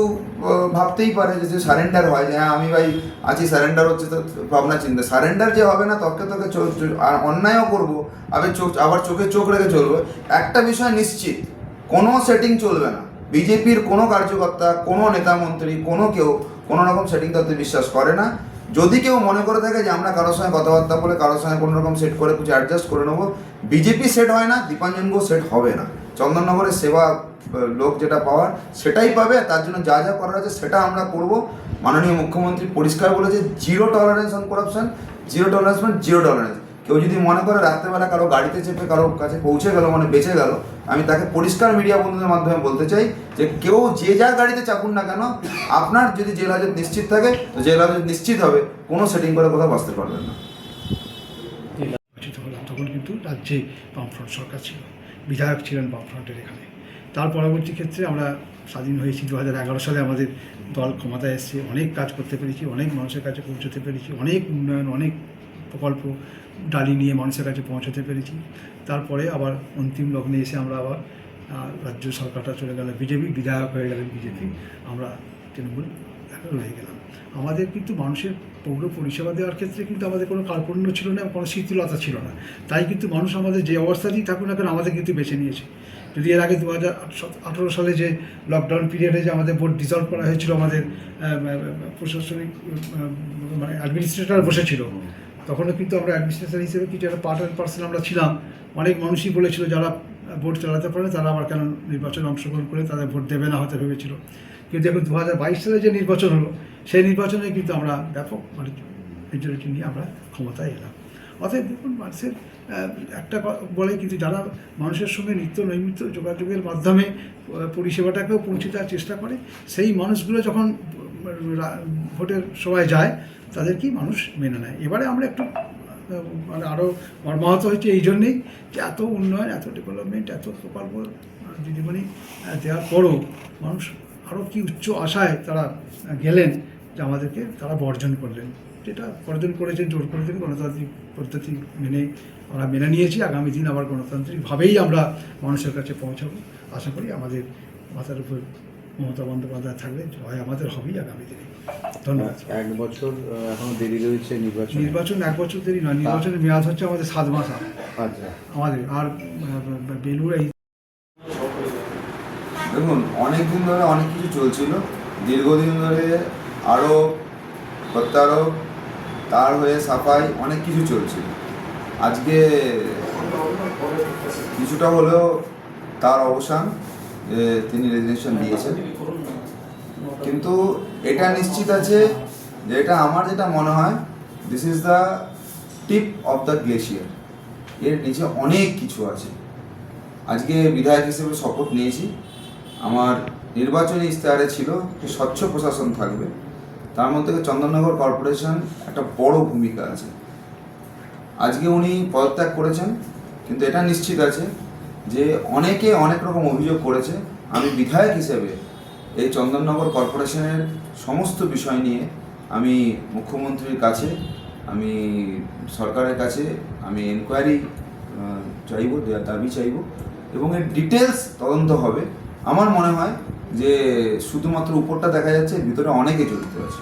ভাবতেই পারে যে সারেন্ডার হয়, যে হ্যাঁ আমি ভাই আছি, সারেন্ডার হচ্ছে, তো ভাবনা চিন্তা। সারেন্ডার যে হবে না, তর্কে আর অন্যায়ও করবো, আবার চোখে চোখ রেখে চলবে। একটা বিষয় নিশ্চিত, কোনো সেটিং চলবে না। বিজেপির কোনো কার্যকর্তা, কোনো নেতা মন্ত্রী, কেউ কোনো রকম সেটিং তত্ত্বে বিশ্বাস করে না। যদি কেউ মনে করে থাকে যে আমরা কারোর সঙ্গে কথাবার্তা বলে কারোর সঙ্গে কোনো রকম সেট করে কিছু অ্যাডজাস্ট করে নেবো, বিজেপি সেট হয় না, দীপাঞ্জন ঘোষ সেট হবে না। চন্দননগরের সেবা লোক যেটা পাওয়ার সেটাই পাবে, তার জন্য যা যা করার আছে সেটা আমরা করব। মাননীয় মুখ্যমন্ত্রী পরিষ্কার বলেছে, 0 টলারেন্স অন করাপশন, 0 টলারেন্স মানে 0 টলারেন্স। কেউ যদি মনে করে রাত্রেবেলা কারো গাড়িতে চেপে কারো কাছে পৌঁছে গেল মানে বেঁচে গেল, আমি তাকে পরিষ্কার মিডিয়া বন্ধুদের মাধ্যমে বলতে চাই যে কেউ যে যা গাড়িতে চাপুন না কেন, আপনার যদি জেল হাজত নিশ্চিত থাকে তো জেল হাজত নিশ্চিত হবে, কোনো সেটিং করে কোথাও বাঁচতে পারবেন না। তখন কিন্তু রাজ্যে বামফ্রন্ট সরকার ছিল, বিধায়ক ছিলেন বামফ্রন্টের এখানে। তার পরবর্তী ক্ষেত্রে আমরা স্বাধীন হয়েছি 2011 সালে, আমাদের দল ক্ষমতায় এসেছে, অনেক কাজ করতে পেরেছি, অনেক মানুষের কাছে পৌঁছতে পেরেছি, অনেক উন্নয়ন, অনেক প্রকল্প ডালি নিয়ে মানুষের কাছে পৌঁছতে পেরেছি। তারপরে আবার অন্তিম লগ্নে এসে আমরা আবার রাজ্য সরকারটা চলে গেল বিজেপি, বিধায়ক হয়ে গেলেন বিজেপি, আমরা তৃণমূল রয়ে গেলাম। আমাদের কিন্তু মানুষের পৌর পরিষেবা দেওয়ার ক্ষেত্রে কিন্তু আমাদের কোনো কার্পণ্য ছিল না, কোনো শিথিলতা ছিল না। তাই কিন্তু মানুষ আমাদের যে অবস্থাতেই থাকুক না কেন আমাদের কিন্তু বেছে নিয়েছে। যদি এর আগে 2018 সালে যে লকডাউন পিরিয়ডে যে আমাদের বোর্ড ডিসলভ করা হয়েছিল, আমাদের প্রশাসনিক মানে অ্যাডমিনিস্ট্রেটর বসেছিল, তখনও কিন্তু আমরা অ্যাডমিনিস্ট্রেটর হিসেবে কিছু একটা পার্ট অ্যান্ড পার্সেল আমরা ছিলাম। অনেক মানুষই বলেছিল যারা ভোট চালাতে পারে তারা আবার কেন নির্বাচনে অংশগ্রহণ করে তাদের ভোট দেবে না হতে ভেবেছিল। কিন্তু এখন 2022 সালে যে নির্বাচন হলো, সেই নির্বাচনে কিন্তু আমরা ব্যাপক মানে মেজরিটি নিয়ে আমরা ক্ষমতায় এলাম। অতএব দেখুন, মানুষের একটা বলে কিন্তু যারা মানুষের সঙ্গে নিত্য নৈমিত্য যোগাযোগের মাধ্যমে পরিষেবাটাকেও পৌঁছে দেওয়ার চেষ্টা করে, সেই মানুষগুলো যখন ভোটের সময় যায় তাদেরকেই মানুষ মেনে নেয়। এবারে আমরা একটু মানে আরও মর্মাহত হয়েছে এই জন্যেই যে এত উন্নয়ন, এত ডেভেলপমেন্ট, এত প্রকল্প দিদিমণি দেওয়ার পরও মানুষ আরও কি উচ্চ আশায় তারা গেলেন যে আমাদেরকে তারা বর্জন করলেন। যেটা বর্জন করেছেন জোর করে থেকে গণতান্ত্রিক পদ্ধতি আমরা মেনে নিয়েছি। আগামী দিন আবার গণতান্ত্রিকভাবেই আমরা মানুষের কাছে পৌঁছাবো। আশা করি আমাদের মাথার উপর মমতা বন্দ্যোপাধ্যায় থাকলে জয় আমাদের হবেই আগামী দিনে। ধন্যবাদ। 1 বছর এখনো দেরি রয়েছে নির্বাচন 1 বছর দেরি নয়, নির্বাচনের মেয়াদ হচ্ছে আমাদের 7 মাস। আচ্ছা, আমাদের আর বেলুর এই দেখুন, অনেক দিন ধরে অনেক কিছু চলছিল, দীর্ঘদিন ধরে আরও প্রত্যারোপ, তার হয়ে সাফাই অনেক কিছু চলছে। আজকে কিছুটা হলেও তার অবসান, যে তিনি রেজিগনেশন দিয়েছেন, কিন্তু এটা নিশ্চিত আছে যে এটা আমার যেটা মনে হয়, this is the tip of the glacier, এর নিচে অনেক কিছু আছে। আজকে বিধায়ক হিসেবে শপথ নিয়েছি, আমার নির্বাচনী ইশতেহারে ছিল যে স্বচ্ছ প্রশাসন থাকবে, তার মধ্যে চন্দননগর কর্পোরেশন একটা বড় ভূমিকা আছে। আজকে উনি পদত্যাগ করেছেন, কিন্তু এটা নিশ্চিত আছে যে অনেকে অনেক রকম অভিযোগ করেছে। আমি বিধায়ক হিসেবে এই চন্দননগর কর্পোরেশনের সমস্ত বিষয় নিয়ে আমি মুখ্যমন্ত্রীর কাছে, আমি সরকারের কাছে আমি এনকোয়ারি চাইব, দাবি চাইব, এবং এর ডিটেলস তদন্ত হবে। আমার মনে হয় যে শুধুমাত্র উপরটা দেখা যাচ্ছে, ভিতরে অনেকে জড়িত আছে।